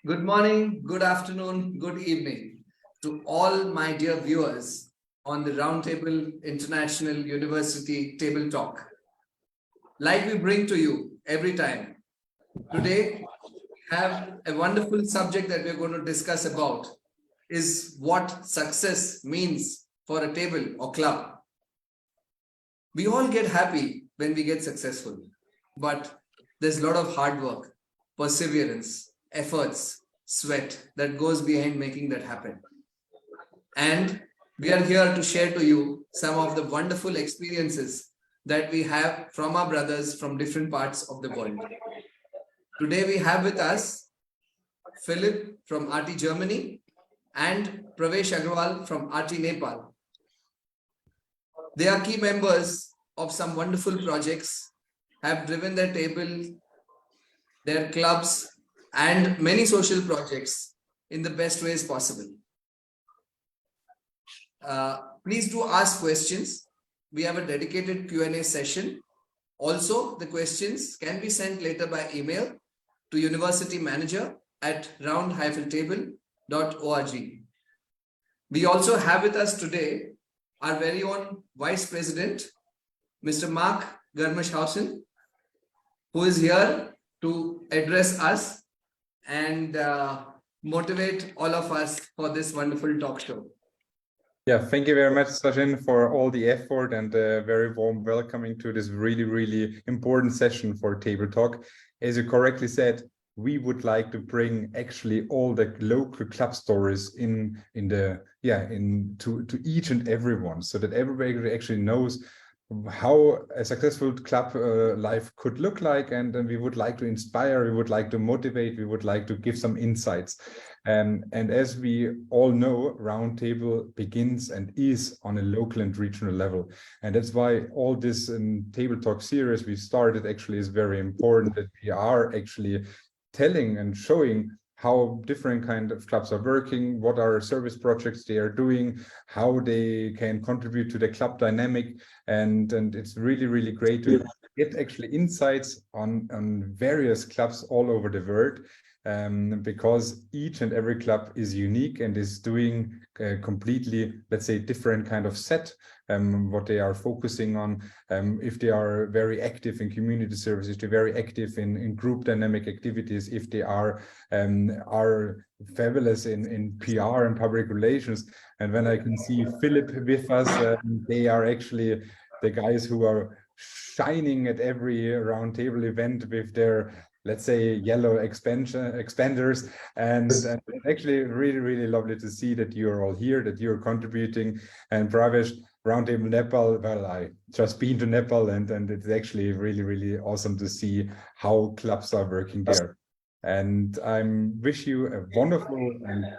Good morning, good afternoon, good evening to all my dear viewers on the Roundtable International University Table Talk. Like we bring to you every time, today we have a wonderful subject that we're going to discuss about is what success means for a table or club. We all get happy when we get successful, but there's a lot of hard work, perseverance, efforts, sweat that goes behind making that happen. And we are here to share to you some of the wonderful experiences that we have from our brothers from different parts of the world. Today we have with us Philip from RT Germany and Pravesh Agrawal from RT Nepal. They are key members of some wonderful projects, have driven their table, their clubs, and many social projects in the best ways possible. Please do ask questions. We have a dedicated Q&A session. Also, the questions can be sent later by email to universitymanager@round-table.org. We also have with us today our very own Vice President, Mr. Mark Garmischhausen, who is here to address us and motivate all of us for this wonderful talk show. Yeah, thank you very much, Sachin, for all the effort and a very warm welcoming to this really important session for Table Talk. As you correctly said, we would like to bring actually all the local club stories to each and everyone, so that everybody actually knows how a successful club life could look like, and we would like to inspire, we would like to motivate, we would like to give some insights. And as we all know, Roundtable begins and is on a local and regional level. And that's why all this Table Talk series we started actually is very important, that we are actually telling and showing how different kind of clubs are working, what are service projects they are doing, how they can contribute to the club dynamic. And it's really great to get actually insights on various clubs all over the world, because each and every club is unique and is doing completely, let's say, different kind of set, what they are focusing on. If they are very active in community services, they're very active in group dynamic activities, if they are fabulous in PR and public relations. And when I can see Philip with us, they are actually the guys who are shining at every roundtable event with their, let's say, yellow expanders, and actually really lovely to see that you're all here, that you're contributing. And Pravesh, Roundtable Nepal, well, I just been to Nepal, and it's actually really awesome to see how clubs are working there. And I wish you a wonderful and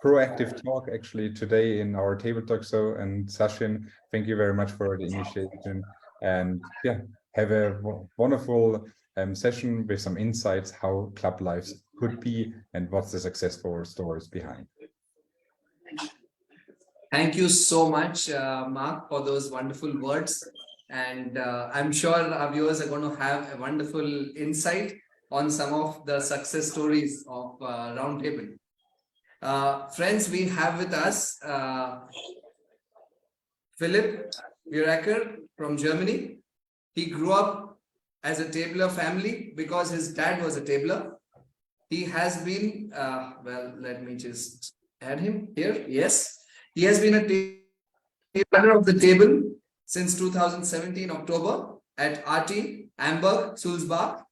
proactive talk actually today in our Table Talk. So, and Sachin, thank you very much for the initiation, and yeah, have a wonderful session with some insights how club lives could be and what's the successful stories behind. Thank you so much, Mark, for those wonderful words. And I'm sure our viewers are going to have a wonderful insight on some of the success stories of Roundtable. Friends, we have with us Philip Viracker from Germany. He grew up as a tabler family because his dad was a tabler. He has been, well, let me just add him here. Yes, he has been a tabler of the table since 2017 October at RT Amberg Sulzbach.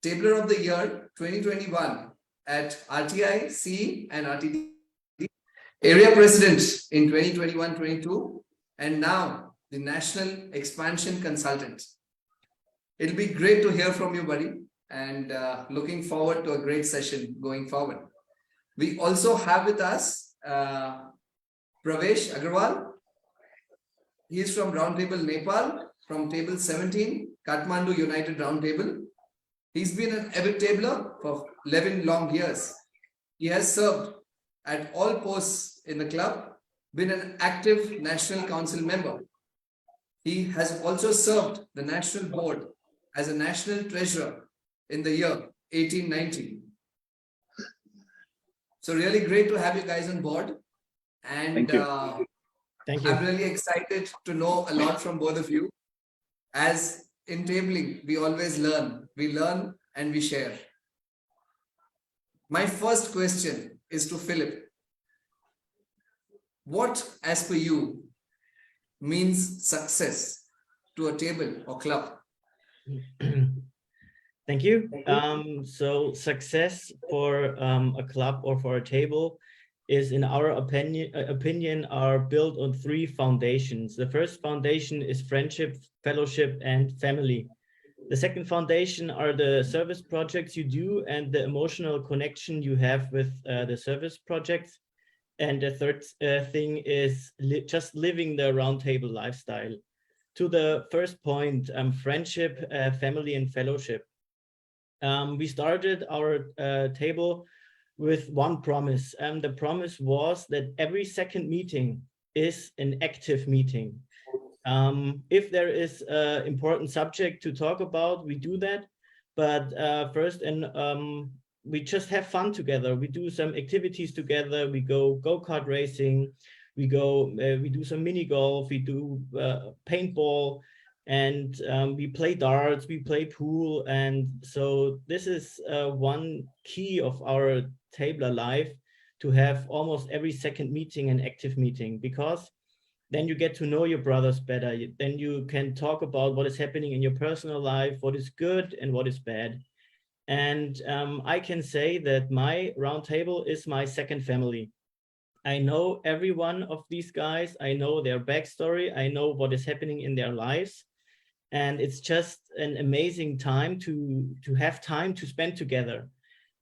Tabler of the year 2021 at RTI C and RTD. Area president in 2021-22, and now the national expansion consultant. It'll be great to hear from you, buddy, and looking forward to a great session going forward. We also have with us Pravesh Agrawal. He is from Roundtable Nepal, from Table 17, Kathmandu United Roundtable. He's been an avid tabler for 11 long years. He has served at all posts in the club, been an active National Council member. He has also served the National Board as a National Treasurer in the year 1890. So really great to have you guys on board. And Thank you. Thank you. I'm really excited to know a lot from both of you. As in tabling, we always learn. We learn and we share. My first question is to Philip. What, as per you, means success to a table or club? Thank you. So success for a club or for a table is, in our opinion, are built on three foundations. The first foundation is friendship, fellowship, and family. The second foundation are the service projects you do and the emotional connection you have with the service projects. And the third thing is just living the roundtable lifestyle. To the first point, friendship, family, and fellowship. We started our table with one promise, and the promise was that every second meeting is an active meeting. If there is an important subject to talk about, we do that. But first, we just have fun together. We do some activities together. We go-kart racing. We do some mini golf. We do paintball, and we play darts. We play pool, and so this is one key of our Tabler life, to have almost every second meeting an active meeting, because then you get to know your brothers better. Then you can talk about what is happening in your personal life, what is good and what is bad. And I can say that my roundtable is my second family. I know every one of these guys. I know their backstory. I know what is happening in their lives. And it's just an amazing time to have time to spend together.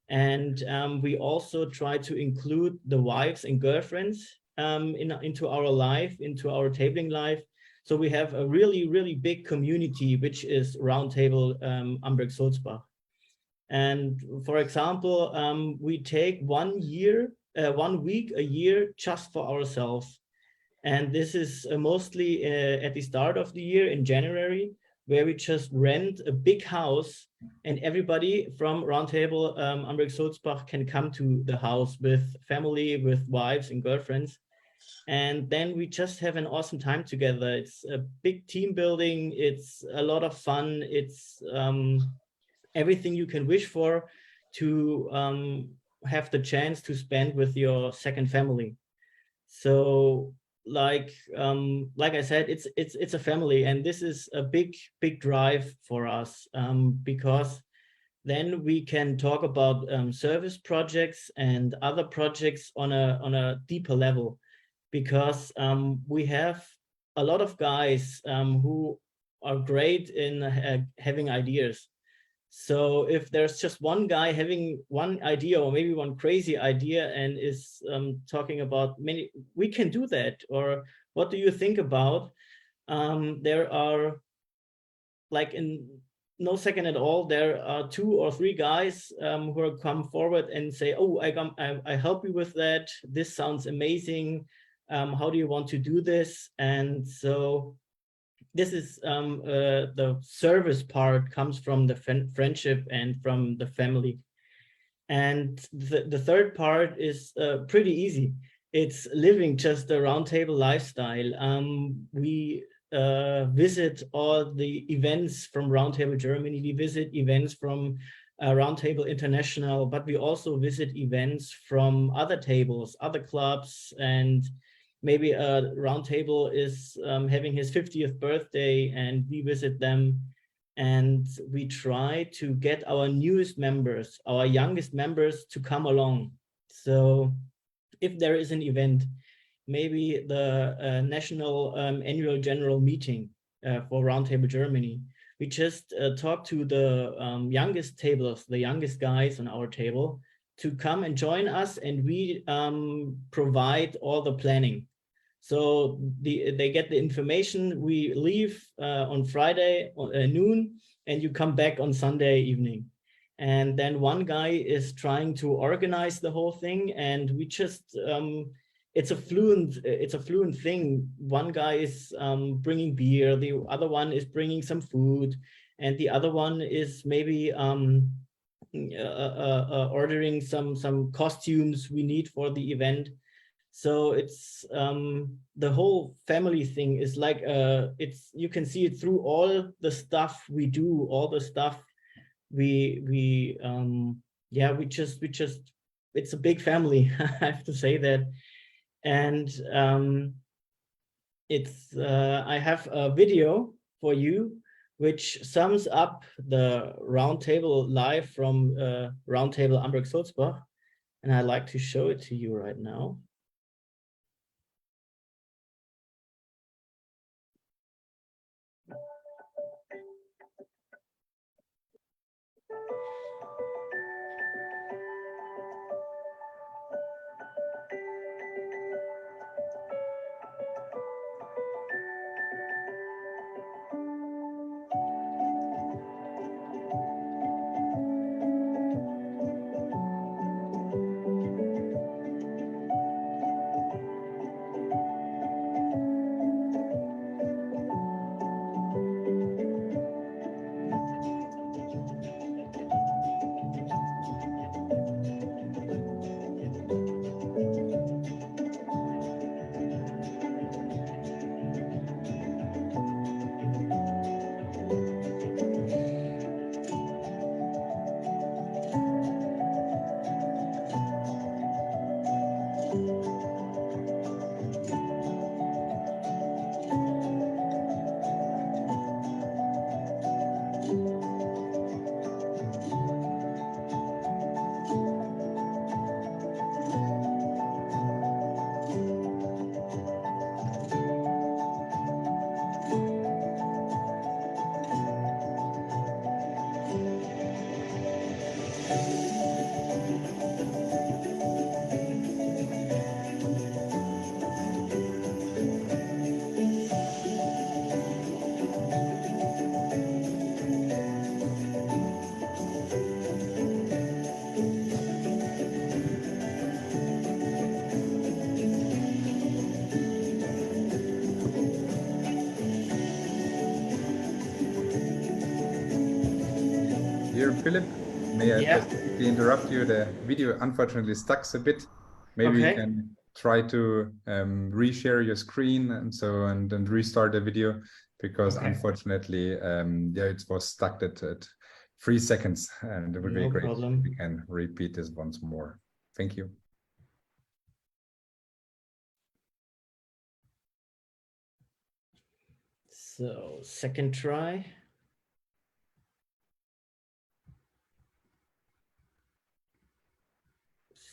And we also try to include the wives and girlfriends into our life, into our tabling life. So we have a really, really big community, which is Roundtable Amberg-Sulzbach. And for example, we take 1 week a year just for ourselves. And this is mostly at the start of the year in January, where we just rent a big house and everybody from Roundtable Amberg-Sulzbach can come to the house with family, with wives and girlfriends. And then we just have an awesome time together. It's a big team building. It's a lot of fun. It's everything you can wish for to have the chance to spend with your second family. So like I said, it's a family, and this is a big drive for us, because then we can talk about service projects and other projects on a deeper level, because we have a lot of guys who are great in having ideas. So if there's just one guy having one idea, or maybe one crazy idea, and is talking about many, we can do that. Or what do you think about? There are, like, in no second at all, there are 2 or 3 guys who will come forward and say, oh, I help you with that. This sounds amazing. How do you want to do this? And so this is the service part comes from the friendship and from the family. And the third part is pretty easy. It's living just a roundtable lifestyle. We visit all the events from Roundtable Germany. We visit events from Roundtable International, but we also visit events from other tables, other clubs, and maybe a Roundtable is having his 50th birthday and we visit them, and we try to get our newest members, our youngest members, to come along. So if there is an event, maybe the national annual general meeting for Roundtable Germany, we just talk to the youngest tablers, the youngest guys on our table, to come and join us, and we provide all the planning. So they get the information. We leave on Friday noon, and you come back on Sunday evening. And then one guy is trying to organize the whole thing, and we just it's a fluent thing. One guy is bringing beer, the other one is bringing some food, and the other one is maybe ordering some costumes we need for the event. So it's the whole family thing is like it's, you can see it through all the stuff we do, all the stuff we yeah, we just it's a big family. I have to say that. And it's I have a video for you which sums up the roundtable live from Roundtable Amberg-Sulzbach, and I'd like to show it to you right now. Dear Philip, may I Yeah. just quickly interrupt you? The video unfortunately stuck a bit. Maybe Okay. you can try to reshare your screen and so and restart the video, because Okay. unfortunately, yeah, it was stuck at 3 seconds, and it would be No great problem. if we can repeat this once more. Thank you. So second try.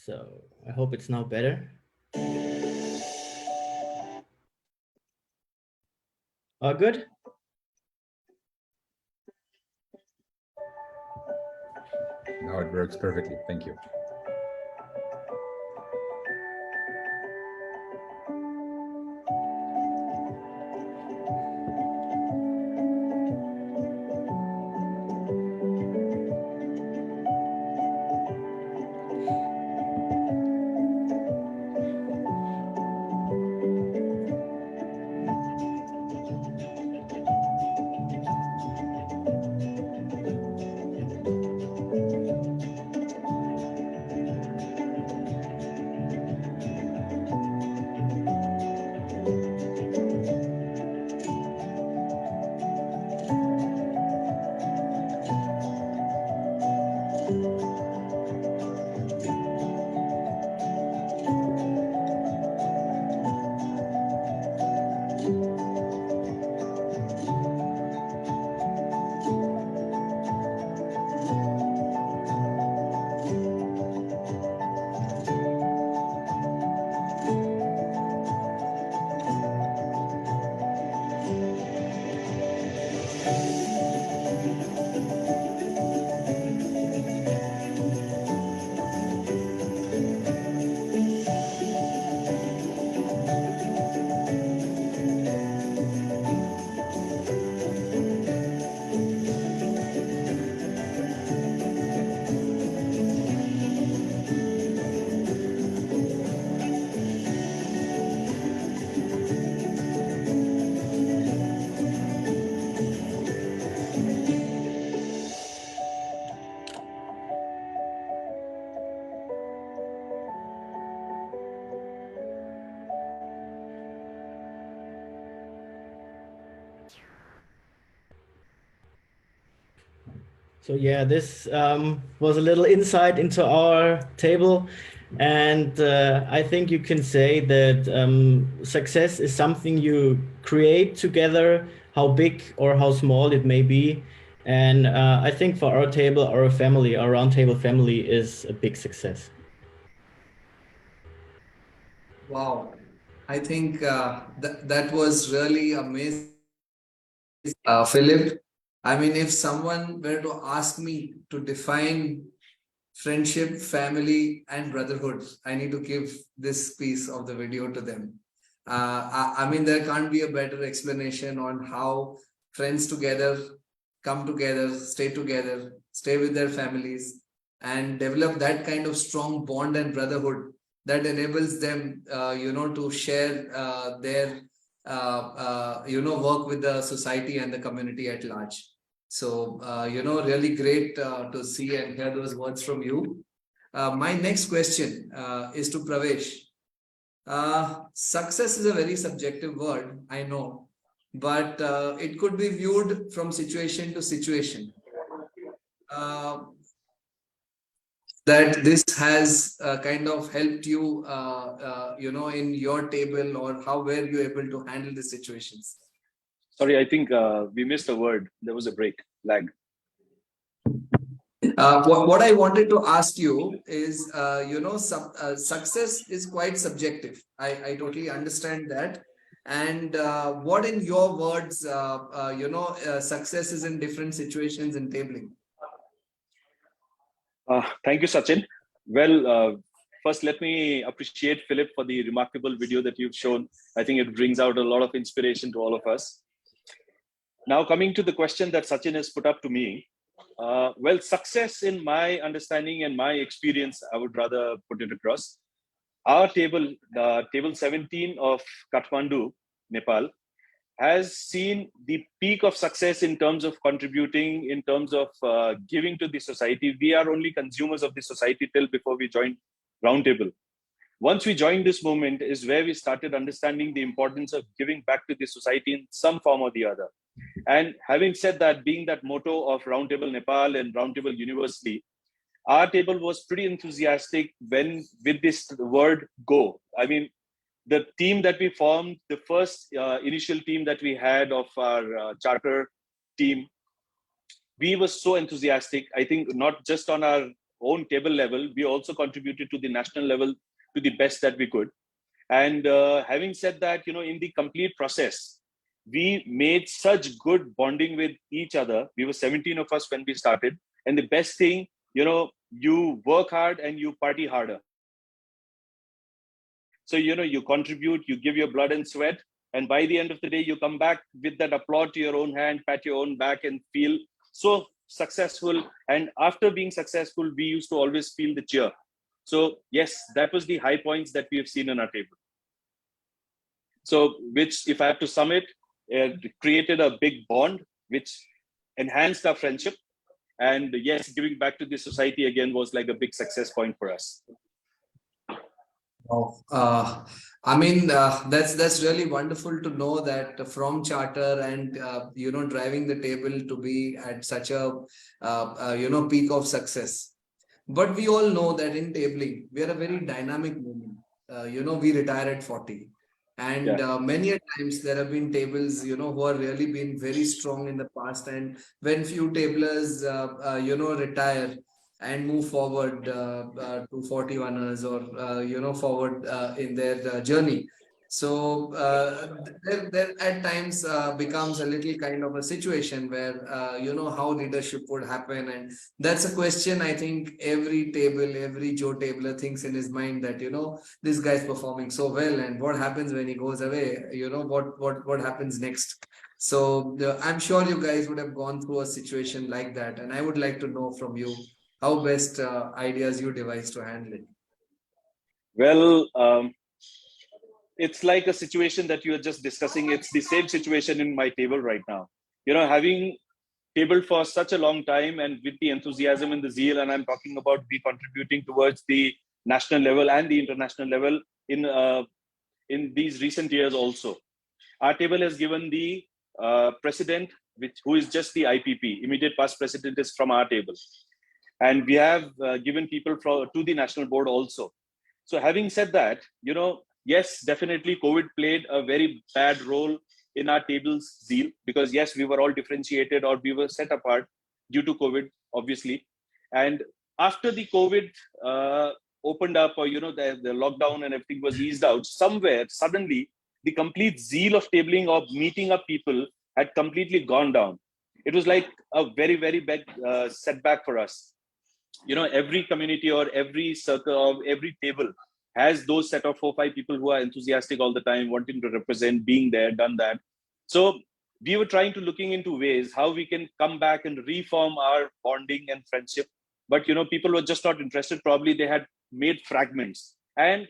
So I hope it's now better. All good? Now it works perfectly. Thank you. So yeah, this was a little insight into our table, and I think you can say that success is something you create together, how big or how small it may be. And I think for our table, our family, our roundtable family is a big success. Wow. I think that was really amazing, Philip. I mean, if someone were to ask me to define friendship, family, and brotherhood, I need to give this piece of the video to them. I mean, there can't be a better explanation on how friends together come together, stay with their families, and develop that kind of strong bond and brotherhood that enables them, to share their, work with the society and the community at large. So, really great to see and hear those words from you. My next question is to Pravesh. Success is a very subjective word, I know, but it could be viewed from situation to situation. Uh, that this has kind of helped you, in your table, or how were you able to handle the situations? Sorry, I think we missed a word. There was a break, lag. What I wanted to ask you is, success is quite subjective. I totally understand that. And what, in your words, success is in different situations in tabling? Thank you, Sachin. Well, first, let me appreciate Philip for the remarkable video that you've shown. I think it brings out a lot of inspiration to all of us. Now, coming to the question that Sachin has put up to me, well, success in my understanding and my experience, I would rather put it across. Our table, table 17 of Kathmandu, Nepal, has seen the peak of success in terms of contributing, in terms of giving to the society. We are only consumers of the society till before we joined Roundtable. Once we joined this movement is where we started understanding the importance of giving back to the society in some form or the other. And having said that, being that motto of Roundtable Nepal and Roundtable University, our table was pretty enthusiastic when with this word go. I mean, the team that we formed, the first initial team that we had of our charter team, we were so enthusiastic. I think not just on our own table level, we also contributed to the national level to the best that we could. And having said that, in the complete process, we made such good bonding with each other. We were 17 of us when we started. And the best thing, you work hard and you party harder. So, you contribute, you give your blood and sweat. And by the end of the day, you come back with that applaud to your own hand, pat your own back, and feel so successful. And after being successful, we used to always feel the cheer. So yes, that was the high points that we have seen on our table. So, which, if I have to sum it, created a big bond, which enhanced our friendship. And yes, giving back to the society again was like a big success point for us. I mean, that's really wonderful to know that from charter and driving the table to be at such a peak of success. But we all know that in tabling, we are a very dynamic movement. We retire at 40. And many a times there have been tables, who are really been very strong in the past. And when few tablers, retire and move forward to 41ers or, forward in their journey. So there at times becomes a little kind of a situation where, how leadership would happen. And that's a question I think every Joe tabler thinks in his mind that, this guy's performing so well. And what happens when he goes away? What happens next? So I'm sure you guys would have gone through a situation like that. And I would like to know from you how best ideas you devise to handle it. Well, it's like a situation that you are just discussing. It's the same situation in my table right now. Having tabled for such a long time and with the enthusiasm and the zeal, and I'm talking about we contributing towards the national level and the international level in these recent years also. Our table has given the president who is just the IPP, immediate past president, is from our table. And we have given people to the national board also. So having said that, yes, definitely COVID played a very bad role in our table's zeal, because yes, we were all differentiated, or we were set apart due to COVID, obviously. And after the COVID opened up, or the lockdown and everything was eased out, somewhere suddenly the complete zeal of tabling or meeting up people had completely gone down. It was like a very, very big setback for us. Every community or every circle or every table has those set of 4 or 5 people who are enthusiastic all the time, wanting to represent, being there, done that. So we were trying to looking into ways how we can come back and reform our bonding and friendship. But, people were just not interested. Probably they had made fragments. And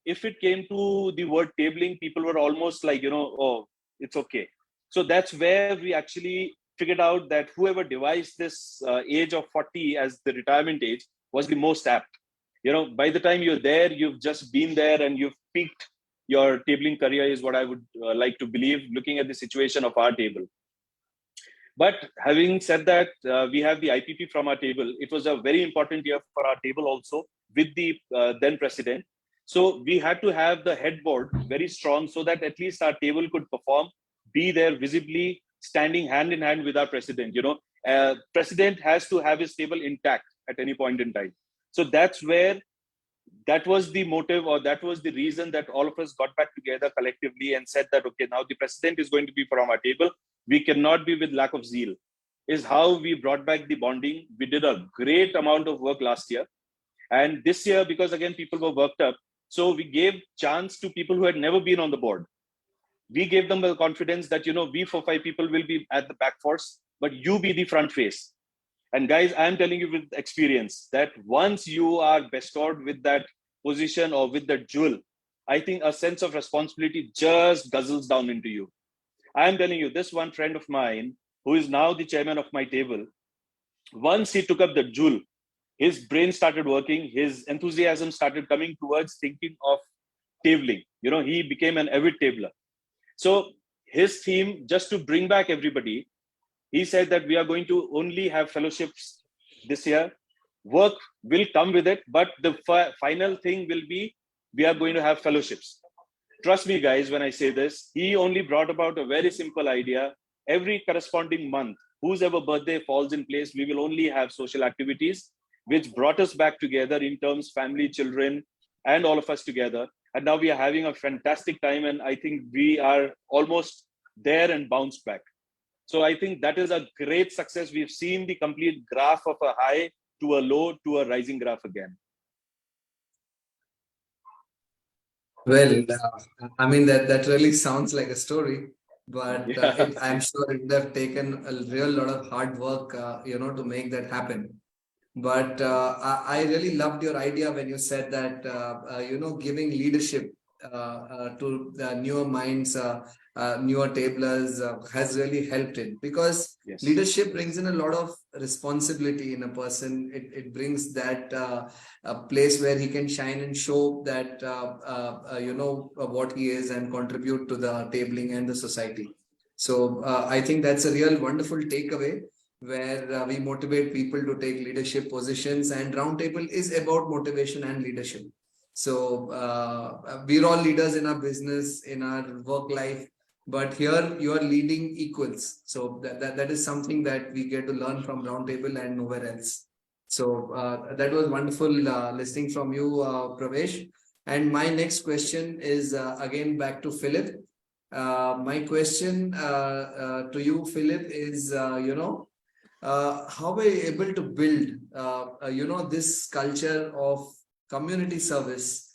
if it came to the word tabling, people were almost like, oh, it's okay. So that's where we actually figured out that whoever devised this age of 40 as the retirement age was the most apt. By the time you're there, you've just been there and you've peaked your tabling career, is what I would like to believe, looking at the situation of our table. But having said that, we have the IPP from our table. It was a very important year for our table also, with the then president. So we had to have the headboard very strong, so that at least our table could perform, be there visibly, standing hand in hand with our president. President has to have his table intact at any point in time. So that's where, that was the motive, or that was the reason that all of us got back together collectively and said that, okay, now the president is going to be from our table. We cannot be with lack of zeal, is how we brought back the bonding. We did a great amount of work last year. And this year, because again, people were worked up, so we gave chance to people who had never been on the board. We gave them the confidence that, we 4 or 5 people will be at the back force, but you be the front face. And guys, I'm telling you with experience that once you are bestowed with that position or with that jewel, I think a sense of responsibility just guzzles down into you. I'm telling you, this one friend of mine, who is now the chairman of my table, once he took up the jewel, his brain started working, his enthusiasm started coming towards thinking of tabling. He became an avid tabler. So his theme, just to bring back everybody, he said that we are going to only have fellowships this year. Work will come with it, but the final thing will be, we are going to have fellowships. Trust me, guys, when I say this, he only brought about a very simple idea. Every corresponding month, whose ever birthday falls in place, we will only have social activities, which brought us back together in terms family, children, and all of us together. And now we are having a fantastic time. And I think we are almost there and bounced back. So I think that is a great success. We've seen the complete graph of a high to a low to a rising graph again. Well, I mean, that really sounds like a story, but Yeah. I'm sure it would have taken a real lot of hard work, to make that happen. But I really loved your idea when you said that, giving leadership to the newer minds, newer tablers has really helped it, because Yes. leadership brings in a lot of responsibility in a person. It brings that a place where he can shine and show that, what he is and contribute to the tabling and the society. So I think that's a real wonderful takeaway, where we motivate people to take leadership positions, and Roundtable is about motivation and leadership. So we're all leaders in our business, in our work life, but here you are leading equals. So that is something that we get to learn from Roundtable and nowhere else. So that was wonderful listening from you, Pravesh. And my next question is again back to Philip. My question to you, Philip, is, how were you able to build, this culture of community service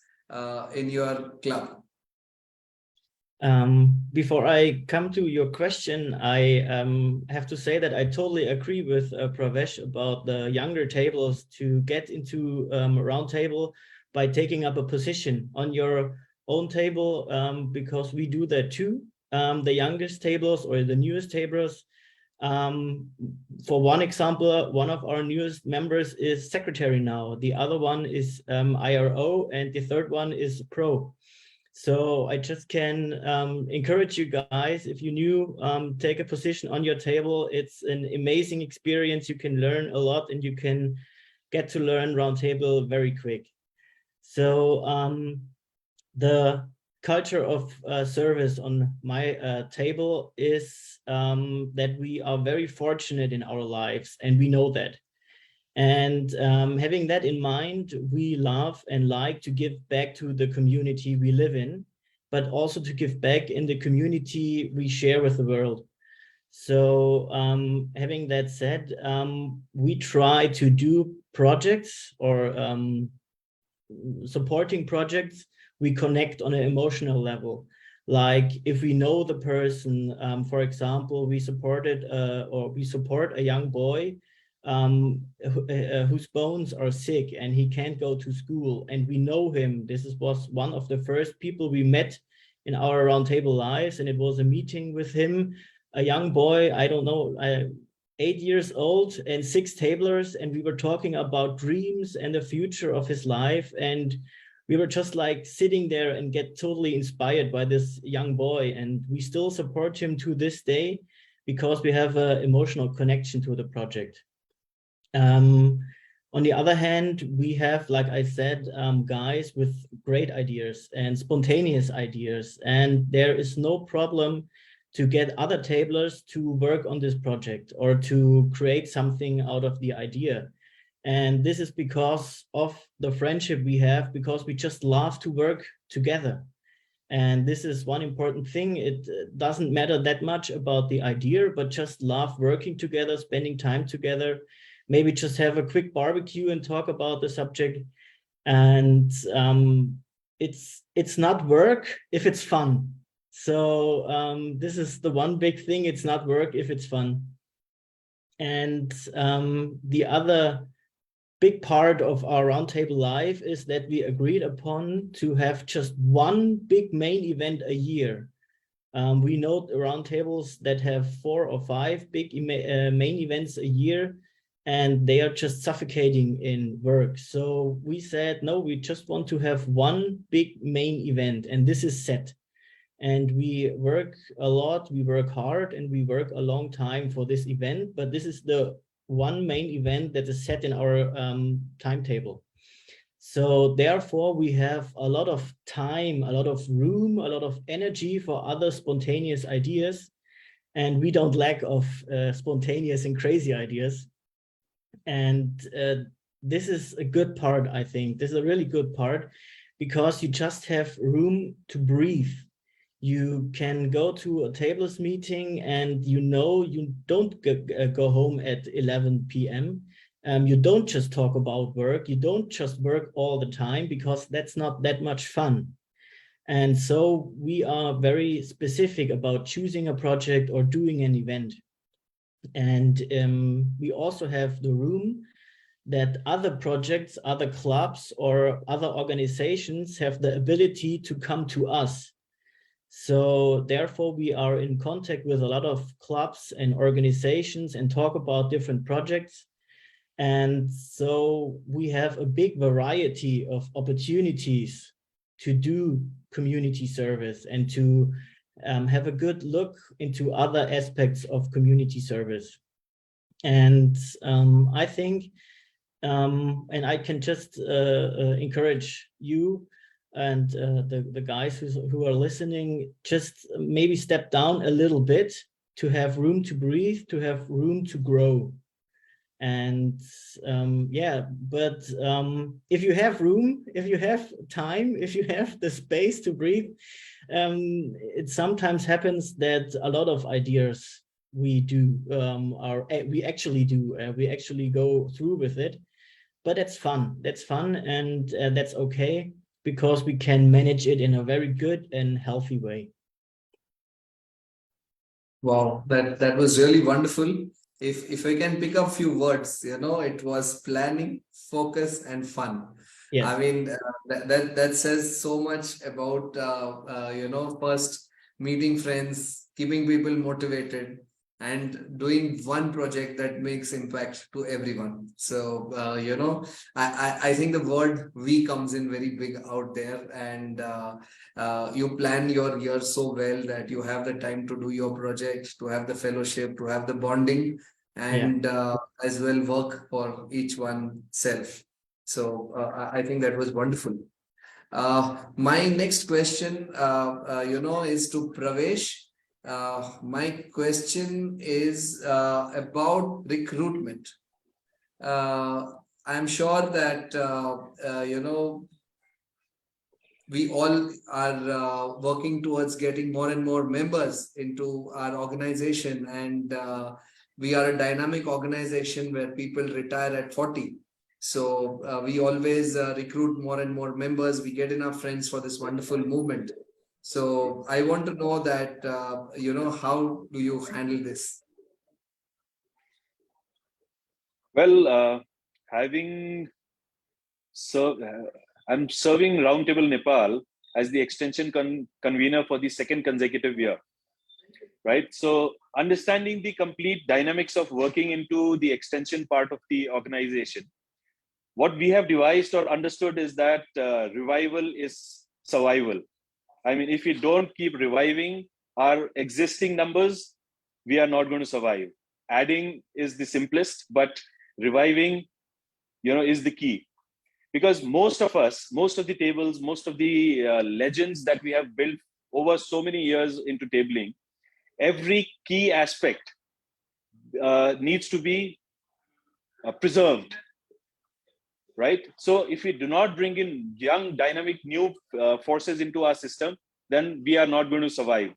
in your club? Before I come to your question, I have to say that I totally agree with Pravesh about the younger tablers to get into Roundtable by taking up a position on your own table, because we do that too. The youngest tablers or the newest tablers, for one example, one of our newest members is secretary now. The other one is IRO, and the third one is pro. So I just can encourage you guys, if you new, take a position on your table. It's an amazing experience. You can learn a lot and you can get to learn Roundtable very quick. So the culture of service on my table is that we are very fortunate in our lives, and we know that. And having that in mind, we love and like to give back to the community we live in, but also to give back in the community we share with the world. So having that said, we try to do projects or supporting projects. We connect on an emotional level. Like if we know the person, for example, we supported or we support a young boy whose bones are sick and he can't go to school, and we know him. Was one of the first people we met in our Roundtable lives, and it was a meeting with him, a young boy, I don't know, 8 years old, and 6 tablers, and we were talking about dreams and the future of his life, and we were just like sitting there and get totally inspired by this young boy, and we still support him to this day because we have an emotional connection to the project. On the other hand, we have, like I said, guys with great ideas and spontaneous ideas, and there is no problem to get other tablers to work on this project or to create something out of the idea. And this is because of the friendship we have, because we just love to work together. And this is one important thing. It doesn't matter that much about the idea, but just love working together, spending time together, maybe just have a quick barbecue and talk about the subject. And it's not work if it's fun. So this is the one big thing. It's not work if it's fun. And the other big part of our Roundtable life is that we agreed upon to have just one big main event a year. We know roundtables that have 4 or 5 big main events a year, and they are just suffocating in work. So we said, no, we just want to have one big main event, and this is set. And we work a lot, we work hard, and we work a long time for this event, but this is the one main event that is set in our timetable. So therefore, we have a lot of time, a lot of room, a lot of energy for other spontaneous ideas. And we don't lack of spontaneous and crazy ideas. And this is a good part, I think. This is a really good part, because you just have room to breathe. You can go to a tables meeting and you know you don't go home at 11 p.m. You don't just talk about work. You don't just work all the time, because that's not that much fun. And so we are very specific about choosing a project or doing an event. And we also have the room that other projects, other clubs, or other organizations have the ability to come to us. So therefore, we are in contact with a lot of clubs and organizations and talk about different projects. And so we have a big variety of opportunities to do community service and to have a good look into other aspects of community service. And I think, and I can just encourage you and the guys who are listening, just maybe step down a little bit to have room to breathe, to have room to grow. And yeah, but if you have room, if you have time, if you have the space to breathe, it sometimes happens that a lot of ideas we actually go through with it. But that's fun, and that's okay, because we can manage it in a very good and healthy way. Wow, that was really wonderful. If I can pick up few words, it was planning, focus, and fun. Yes. I mean, that says so much about first meeting friends, keeping people motivated, and doing one project that makes impact to everyone. So, I think the word "we" comes in very big out there, and you plan your year so well that you have the time to do your project, to have the fellowship, to have the bonding, and as well work for each one self. So I think that was wonderful. My next question, is to Pravesh. My question is about recruitment. I'm sure that we all are working towards getting more and more members into our organization, and we are a dynamic organization where people retire at 40. So we always recruit more and more members. We get enough friends for this wonderful movement. So I want to know that, how do you handle this? Well, I'm serving Roundtable Nepal as the extension convener for the second consecutive year, right? So understanding the complete dynamics of working into the extension part of the organization, what we have devised or understood is that revival is survival. I mean, if we don't keep reviving our existing numbers, we are not going to survive. Adding is the simplest, but reviving, is the key. Because most of the tables, most of the legends that we have built over so many years into tabling, every key aspect needs to be preserved, right? So if we do not bring in young, dynamic, new forces into our system, then we are not going to survive.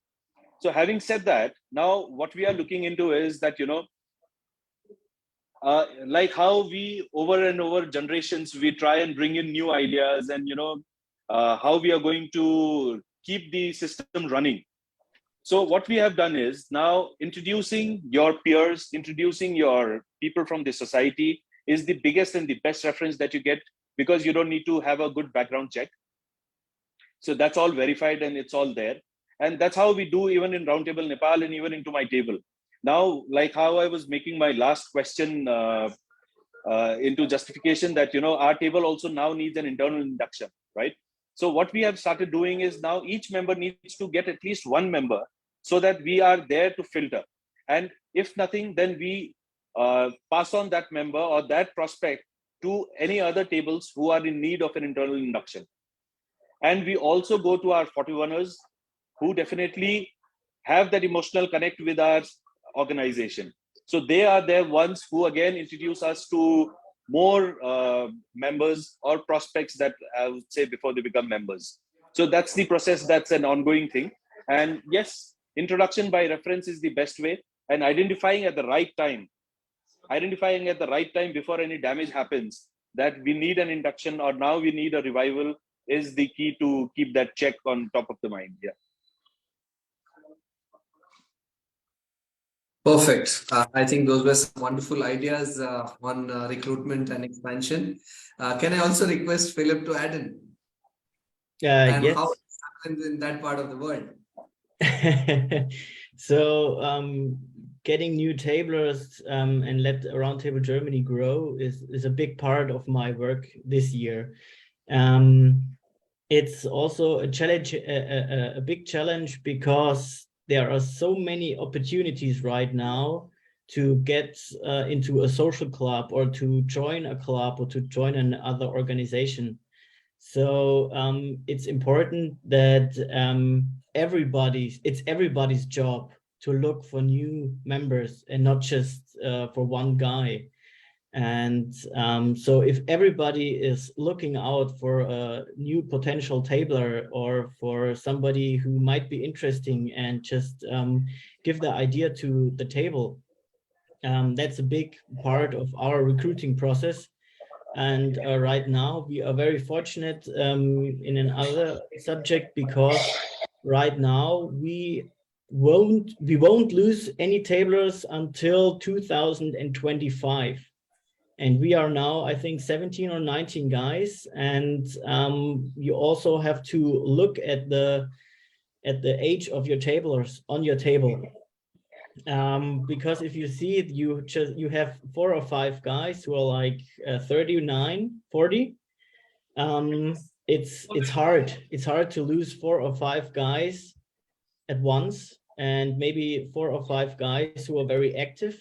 So having said that, now what we are looking into is that, like how we over and over generations, we try and bring in new ideas and, how we are going to keep the system running. So what we have done is now introducing your peers, introducing your people from the society is the biggest and the best reference that you get, because you don't need to have a good background check. So that's all verified and it's all there. And that's how we do even in Roundtable Nepal and even into my table. Now, like how I was making my last question into justification that, our table also now needs an internal induction, right? So what we have started doing is now each member needs to get at least one member so that we are there to filter. And if nothing, then we pass on that member or that prospect to any other tables who are in need of an internal induction. And we also go to our 41ers who definitely have that emotional connect with our organization. So they are the ones who again introduce us to more members or prospects that I would say before they become members. So that's the process, that's an ongoing thing. And yes, introduction by reference is the best way, and identifying at the right time before any damage happens that we need an induction or now we need a revival is the key to keep that check on top of the mind. Yeah. Perfect. I think those were some wonderful ideas on recruitment and expansion. Can I also request Philip to add in? And yes. how it happens in that part of the world? So getting new tablers and let Roundtable Germany grow is a big part of my work this year. It's also a challenge, a big challenge, because there are so many opportunities right now to get into a social club or to join a club or to join another organization. So it's important that it's everybody's job to look for new members and not just for one guy. And so if everybody is looking out for a new potential tabler or for somebody who might be interesting and just give the idea to the table, that's a big part of our recruiting process. And right now we are very fortunate in another subject, because right now we won't lose any tablers until 2025. And we are now, I think, 17 or 19 guys. And you also have to look at the age of your tablers on your table. Because if you see it, you have 4 or 5 guys who are like 39, 40. It's hard. It's hard to lose 4 or 5 guys at once, and maybe 4 or 5 guys who are very active.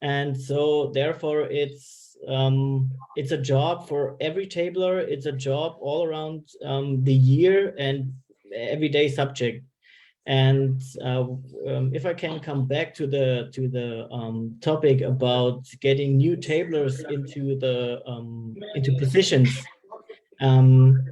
And so therefore it's a job for every tabler. It's a job all around the year and everyday subject. And if I can come back to the topic about getting new tablers into positions,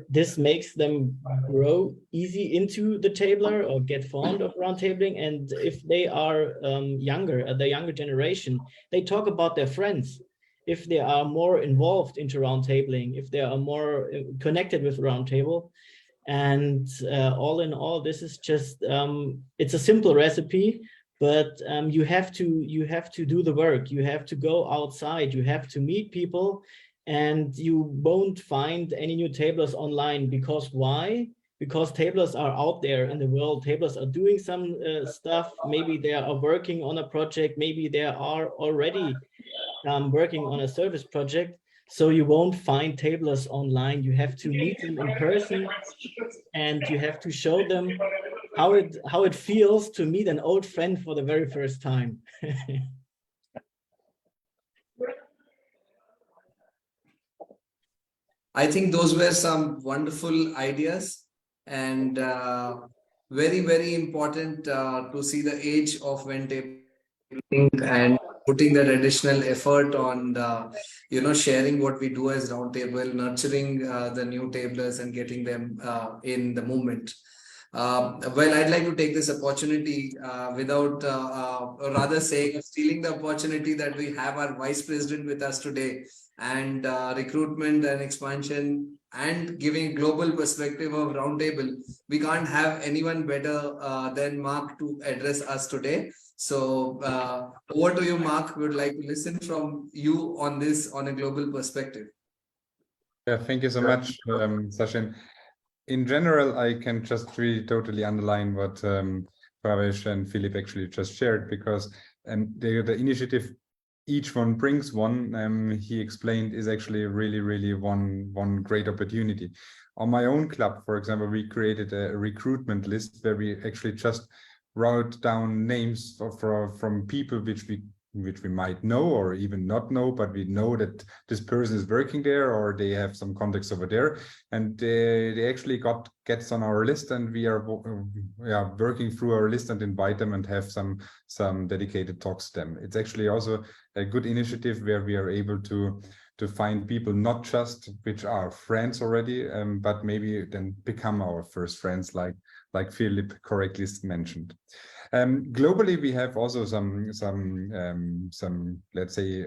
this makes them grow easy into the tabler or get fond of round tabling. And if they are younger, the younger generation, they talk about their friends. If they are more involved into round tabling, if they are more connected with round table. And all in all, this is just it's a simple recipe, but you have to do the work. You have to go outside, you have to meet people, and you won't find any new tablers online. Because why? Because tablers are out there in the world. Tablers are doing some stuff. Maybe they are working on a project, maybe they are already working on a service project. So you won't find tablers online. You have to meet them in person, and you have to show them how it feels to meet an old friend for the very first time. I think those were some wonderful ideas, and very, very important to see the age of when tabling and putting that additional effort on sharing what we do as Roundtable, nurturing the new tablers and getting them in the movement. Well, I'd like to take this opportunity without rather saying stealing the opportunity that we have our vice president with us today, and recruitment and expansion and giving global perspective of Roundtable. We can't have anyone better than Mark to address us today. So over to you, Mark. We would like to listen from you on this on a global perspective. Yeah, thank you so much, Sachin. In general, I can just really totally underline what Pravesh and Philip actually just shared, because the initiative each one brings one, he explained, is actually really one great opportunity. On my own club, for example, we created a recruitment list where we actually just wrote down names from people which we might know or even not know, but we know that this person is working there or they have some contacts over there, and they actually gets on our list, and we are working through our list and invite them and have some dedicated talks to them. It's actually also a good initiative where we are able to find people not just which are friends already, but maybe then become our first friends, like Philip correctly mentioned. Globally, we have also some let's say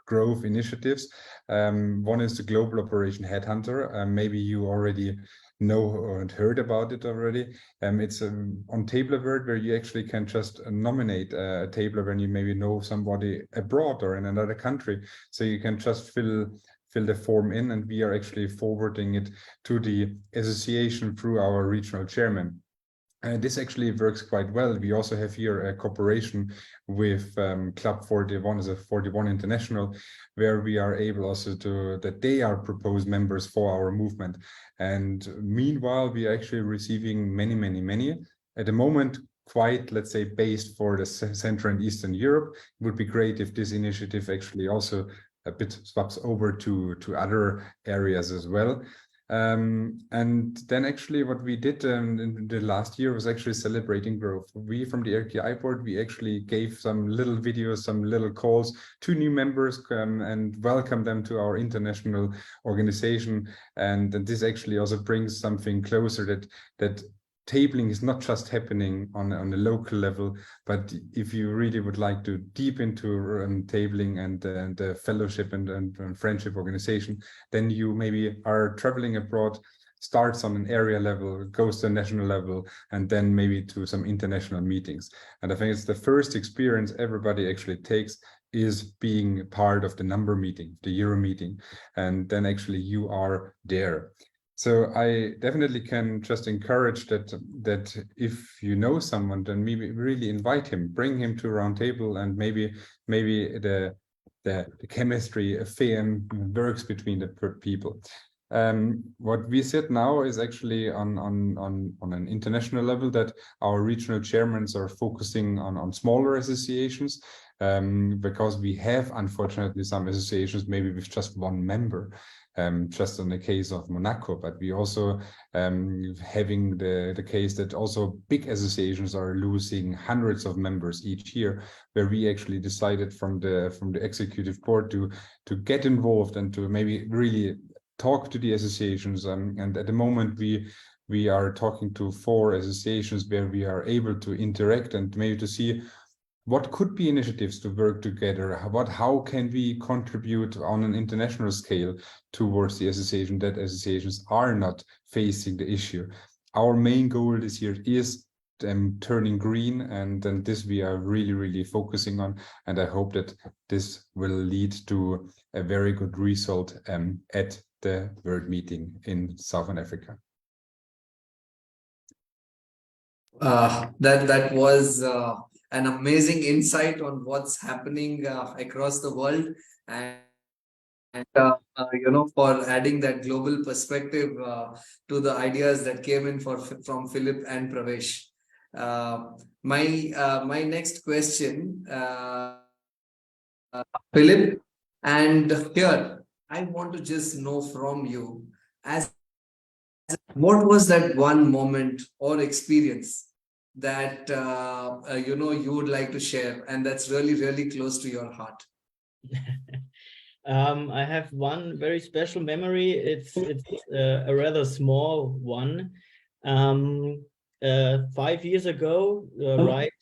growth initiatives. One is the Global Operation Headhunter. Maybe you already know or heard about it already. It's on TablerWorld, where you actually can just nominate a tabler when you maybe know somebody abroad or in another country. So you can just fill the form in, and we are actually forwarding it to the association through our regional chairman. This actually works quite well. We also have here a cooperation with Club 41, as a 41 International, where we are able also that they are proposed members for our movement. And meanwhile, we are actually receiving many. At the moment, quite, let's say, based for the Central and Eastern Europe. It would be great if this initiative actually also a bit swaps over to other areas as well. And then actually what we did in the last year was actually celebrating growth. We from the RKI board, we actually gave some little videos, some little calls to new members and welcome them to our international organization. And this actually also brings something closer, that tabling is not just happening on a local level, but if you really would like to deep into tabling and the fellowship and friendship organization, then you maybe are traveling abroad, starts on an area level, goes to a national level, and then maybe to some international meetings. And I think it's the first experience everybody actually takes, is being part of the number meeting, the Euro meeting, and then actually you are there. So I definitely can just encourage that if you know someone, then maybe really invite him, bring him to a round table, and maybe the chemistry works between the people. What we said now is actually on an international level that our regional chairmen are focusing on smaller associations, because we have unfortunately some associations maybe with just one member. Just in the case of Monaco, but we also having the case that also big associations are losing hundreds of members each year, where we actually decided from the executive board to get involved and to maybe really talk to the associations. And at the moment we are talking to 4 associations where we are able to interact and maybe to see what could be initiatives to work together? How can we contribute on an international scale towards the association, that associations are not facing the issue? Our main goal this year is turning green, and this we are really focusing on, and I hope that this will lead to a very good result at the World Meeting in Southern Africa. That was an amazing insight on what's happening across the world, and for adding that global perspective to the ideas that came in from Philip and Pravesh. My next question, Philip, and here I want to just know from you, what was that one moment or experience that you would like to share, and that's really close to your heart? I have one very special memory. It's a rather small one. 5 years ago,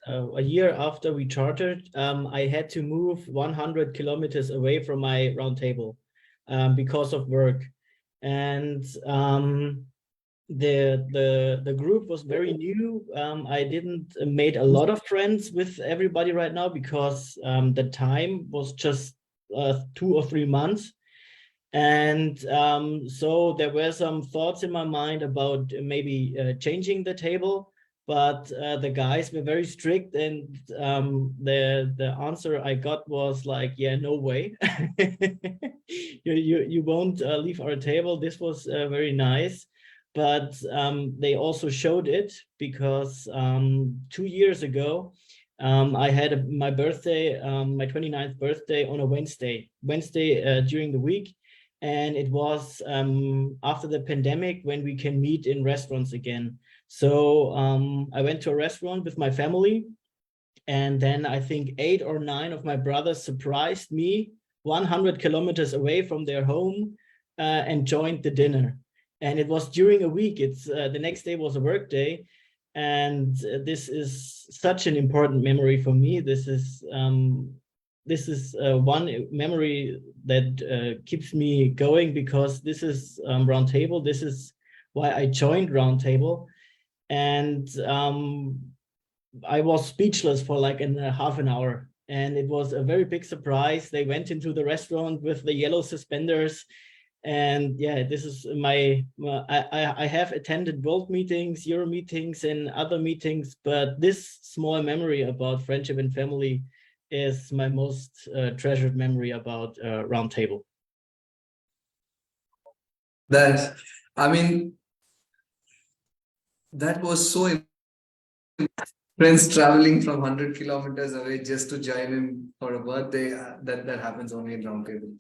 a year after we chartered, I had to move 100 kilometers away from my round table because of work, and the group was very new. I didn't made a lot of friends with everybody right now because the time was just 2 or 3 months. And so there were some thoughts in my mind about maybe changing the table, but the guys were very strict, and the answer I got was like, yeah, no way. you won't leave our table. This was very nice, but they also showed it because 2 years ago I had my birthday, my 29th birthday, on a Wednesday during the week. And it was after the pandemic, when we can meet in restaurants again. So I went to a restaurant with my family, and then I think 8 or 9 of my brothers surprised me 100 kilometers away from their home and joined the dinner. And it was during a week. It's the next day was a work day, and this is such an important memory for me. This is one memory that keeps me going, because this is Roundtable. This is why I joined Roundtable. And I was speechless for like half an hour. And it was a very big surprise. They went into the restaurant with the yellow suspenders. And yeah, this is I have attended world meetings, Euro meetings, and other meetings, but this small memory about friendship and family is my most treasured memory about Roundtable. That was so friends traveling from 100 kilometers away just to join in for a birthday. That happens only in Roundtable.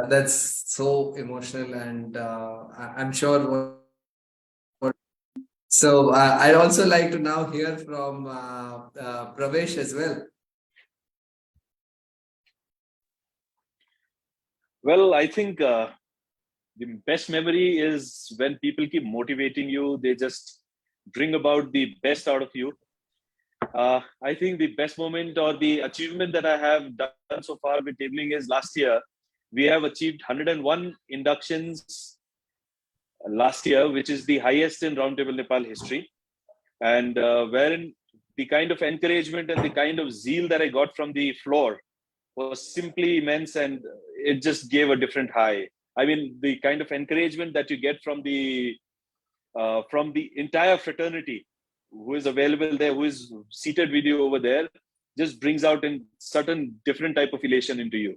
That's so emotional, and I'm sure. So I'd also like to now hear from Pravesh as well. Well, I think the best memory is when people keep motivating you. They just bring about the best out of you. I think the best moment or the achievement that I have done so far with tabling is last year. We have achieved 101 inductions last year, which is the highest in Roundtable Nepal history. And wherein the kind of encouragement and the kind of zeal that I got from the floor was simply immense, and it just gave a different high. I mean, the kind of encouragement that you get from the entire fraternity who is available there, who is seated with you over there, just brings out a certain different type of elation into you.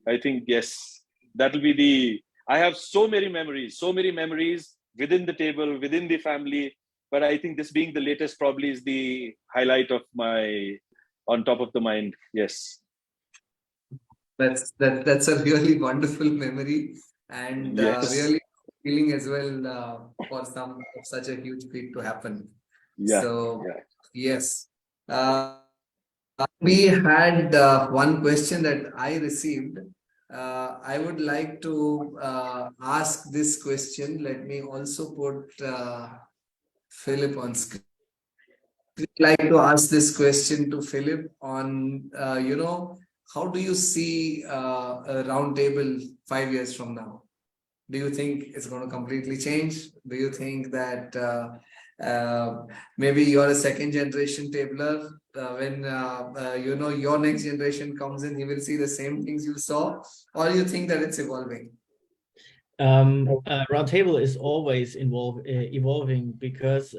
I think, yes, that will be I have so many memories within the table, within the family. But I think this being the latest probably is the highlight of my on top of the mind. Yes. That's a really wonderful memory, and Yes. really feeling as well for some of such a huge feat to happen. Yeah. So Yeah. yes, we had one question that I received. I would like to ask this question. Let me also put Philip on screen. I'd like to ask this question to Philip on, how do you see a roundtable 5 years from now? Do you think it's going to completely change? Do you think that maybe you're a second generation tabler? When your next generation comes in, he will see the same things you saw, or you think that it's evolving? Roundtable is always evolving because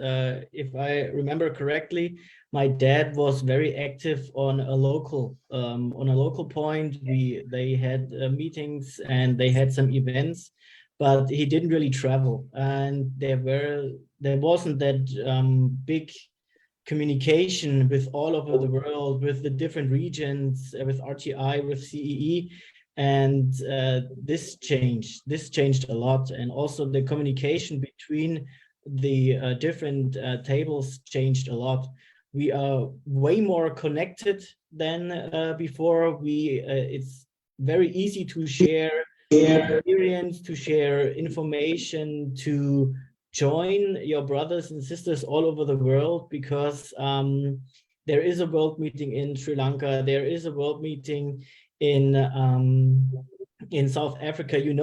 if I remember correctly, my dad was very active on a local point. They had meetings and they had some events, but he didn't really travel, and there wasn't that big communication with all over the world, with the different regions, with RTI, with CEE. And this changed a lot, and also the communication between the different tables changed a lot. We are way more connected than before. It's very easy to share experience, to share information, to join your brothers and sisters all over the world, because there is a world meeting in Sri Lanka, there is a world meeting in South Africa, you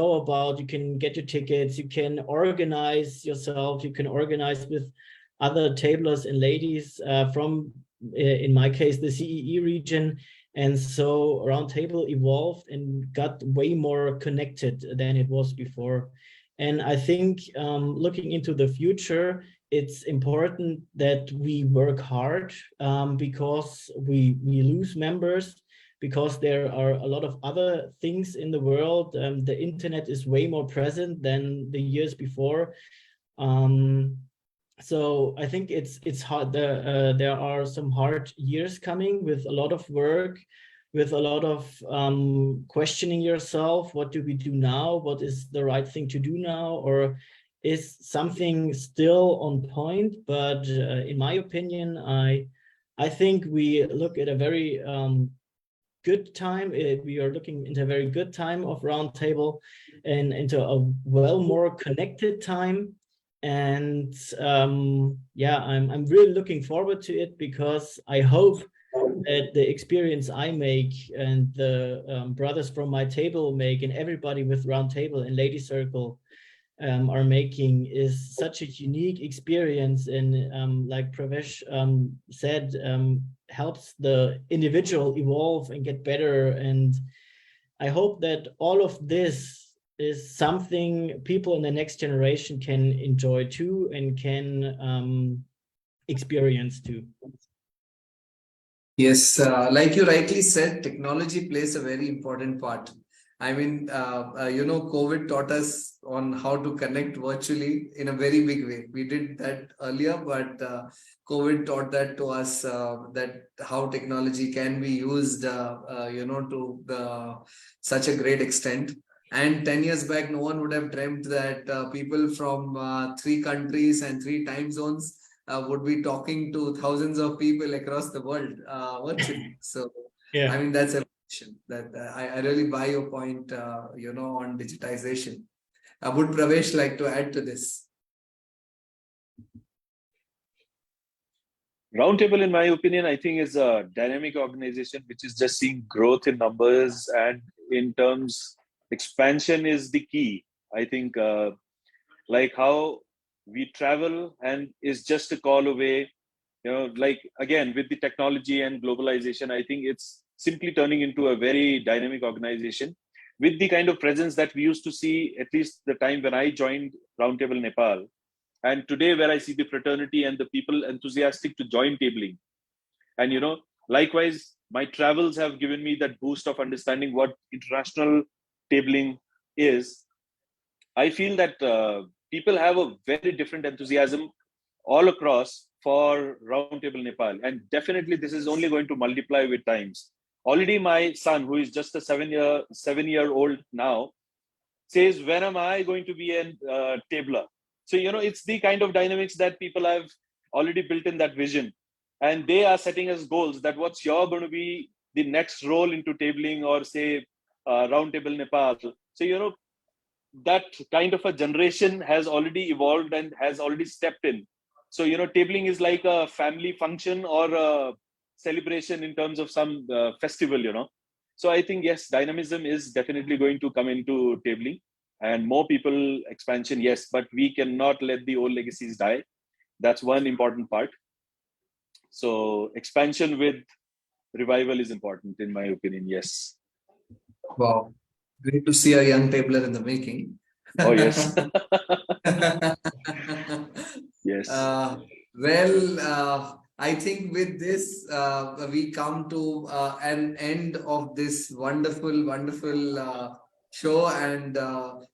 can get your tickets, you can organize yourself, you can organize with other tablers and ladies from, in my case, the CEE region. And so Roundtable evolved and got way more connected than it was before. And I think looking into the future, it's important that we work hard because we lose members, because there are a lot of other things in the world. The internet is way more present than the years before. So I think it's hard. There are some hard years coming with a lot of work, with a lot of questioning yourself. What do we do now? What is the right thing to do now? Or is something still on point? But in my opinion, I think we look at a very good time. We are looking into a very good time of Roundtable and into a more connected time. And yeah, I'm really looking forward to it, because I hope that the experience I make and the brothers from my table make, and everybody with Roundtable and Lady Circle are making, is such a unique experience, and like Pravesh said, helps the individual evolve and get better. And I hope that all of this is something people in the next generation can enjoy too, and can experience too. Yes, like you rightly said, technology plays a very important part. I mean, COVID taught us on how to connect virtually in a very big way. We did that earlier, but COVID taught that to us, that how technology can be used, to such a great extent. And 10 years back, no one would have dreamt that people from 3 countries and 3 time zones would be talking to thousands of people across the world virtually. So, Yeah. I mean, that's a that I really buy your point, on digitization. Would Pravesh like to add to this? Roundtable, in my opinion, I think is a dynamic organization which is just seeing growth in numbers, and in terms expansion is the key. I think like how we travel and is just a call away, like again with the technology and globalization, I think it's simply turning into a very dynamic organization. with the kind of presence that we used to see at least the time when I joined Roundtable Nepal, and today where I see the fraternity and the people enthusiastic to join tabling. And likewise, my travels have given me that boost of understanding what international tabling is. I feel that people have a very different enthusiasm all across for Roundtable Nepal, and definitely this is only going to multiply with times. Already my son, who is just a 7-year-old now, says, when am I going to be a tabler? So, it's the kind of dynamics that people have already built in that vision. And they are setting as goals that what's going to be the next role into tabling, or say Roundtable Nepal. So, that kind of a generation has already evolved and has already stepped in. So, tabling is like a family function or a celebration in terms of some festival. So I think, yes, dynamism is definitely going to come into tabling, and more people expansion, yes, but we cannot let the old legacies die. That's one important part. So expansion with revival is important, in my opinion. Yes. Wow, great to see a young tabler in the making. Oh, yes. Yes. I think with this, we come to an end of this wonderful show, and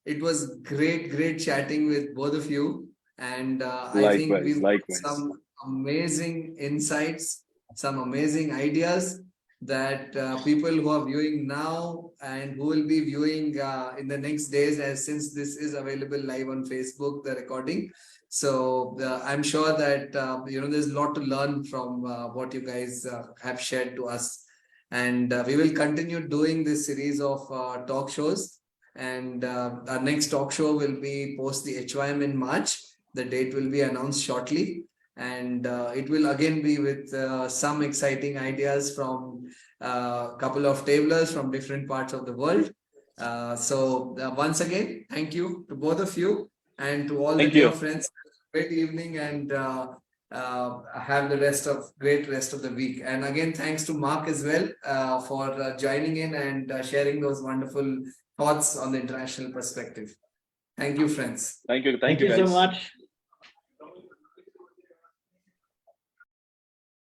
it was great chatting with both of you. And I think we've got some amazing insights, some amazing ideas that people who are viewing now and who will be viewing in the next days, since this is available live on Facebook, the recording. So I'm sure that there's a lot to learn from what you guys have shared to us, and we will continue doing this series of talk shows. And our next talk show will be post the HYM in March. The date will be announced shortly, and it will again be with some exciting ideas from a couple of tablers from different parts of the world. So once again, thank you to both of you, and to all the dear friends. Great evening, and have the great rest of the week. And again, thanks to Mark as well for joining in and sharing those wonderful thoughts on the international perspective. Thank you, friends. Thank you. Thank you so much.